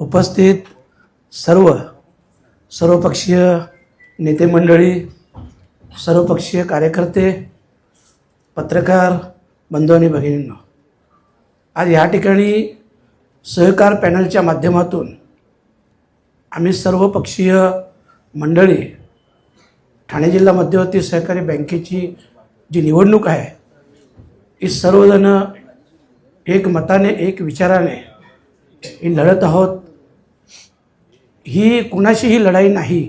उपस्थित सर्वपक्षीय नेते मंडळी, सर्वपक्षीय कार्यकर्ते, पत्रकार बंधू आणि भगिनींनो, आज या ठिकाणी सहकार पॅनलच्या माध्यमातून आम्ही सर्वपक्षीय मंडळी ठाणे जिल्हा मध्यवर्ती सहकारी बँकेची जी निवडणूक आहे, ही सर्वजण एक मताने, एक विचाराने ही लढत आहोत। ही कुणाशीही लढाई नाही,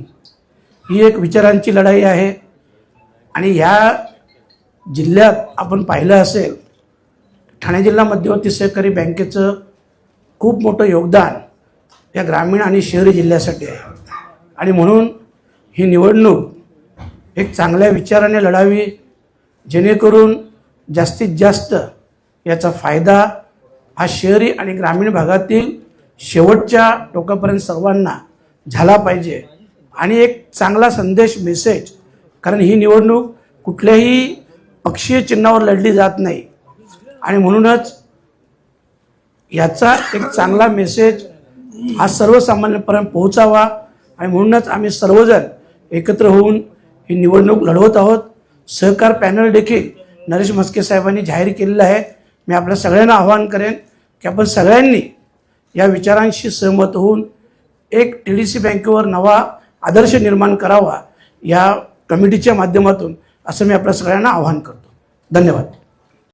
ही एक विचारांची लढाई आहे। आणि या जिल्ह्यात आपण पाहिलं असेल, ठाणे जिल्हा मध्यवर्ती सहकारी बँकेचं खूप मोठं योगदान या ग्रामीण आणि शहरी जिल्ह्यासाठी आहे। आणि म्हणून ही निवडणूक एक चांगल्या विचाराने लढावी, जेणेकरून जास्तीत जास्त याचा फायदा हा शहरी आणि ग्रामीण भागातील शेवटच्या टोकापर्यंत सर्वांना झाला पाहिजे। आणि एक चांगला संदेश, मेसेज, कारण ही निवडणूक कुठल्याही पक्षीय चिन्हावर लढली जात नाही आणि म्हणूनच याचा एक चांगला मेसेज हा सर्वसामान्यांपर्यंत पोहोचावा। आणि म्हणूनच आम्ही सर्वजण एकत्र होऊन ही निवडणूक लढवत आहोत। सहकार पॅनल देखील नरेश म्हस्के साहेबांनी जाहीर केलेलं आहे। मी आपल्या सगळ्यांना आवाहन करेन की आपण सगळ्यांनी या विचारांशी सहमत होऊन एक TDC बँकेवर नवा आदर्श निर्माण करावा या कमिटीच्या माध्यमातून, असं मी आपल्या सगळ्यांना आवाहन करतो। धन्यवाद।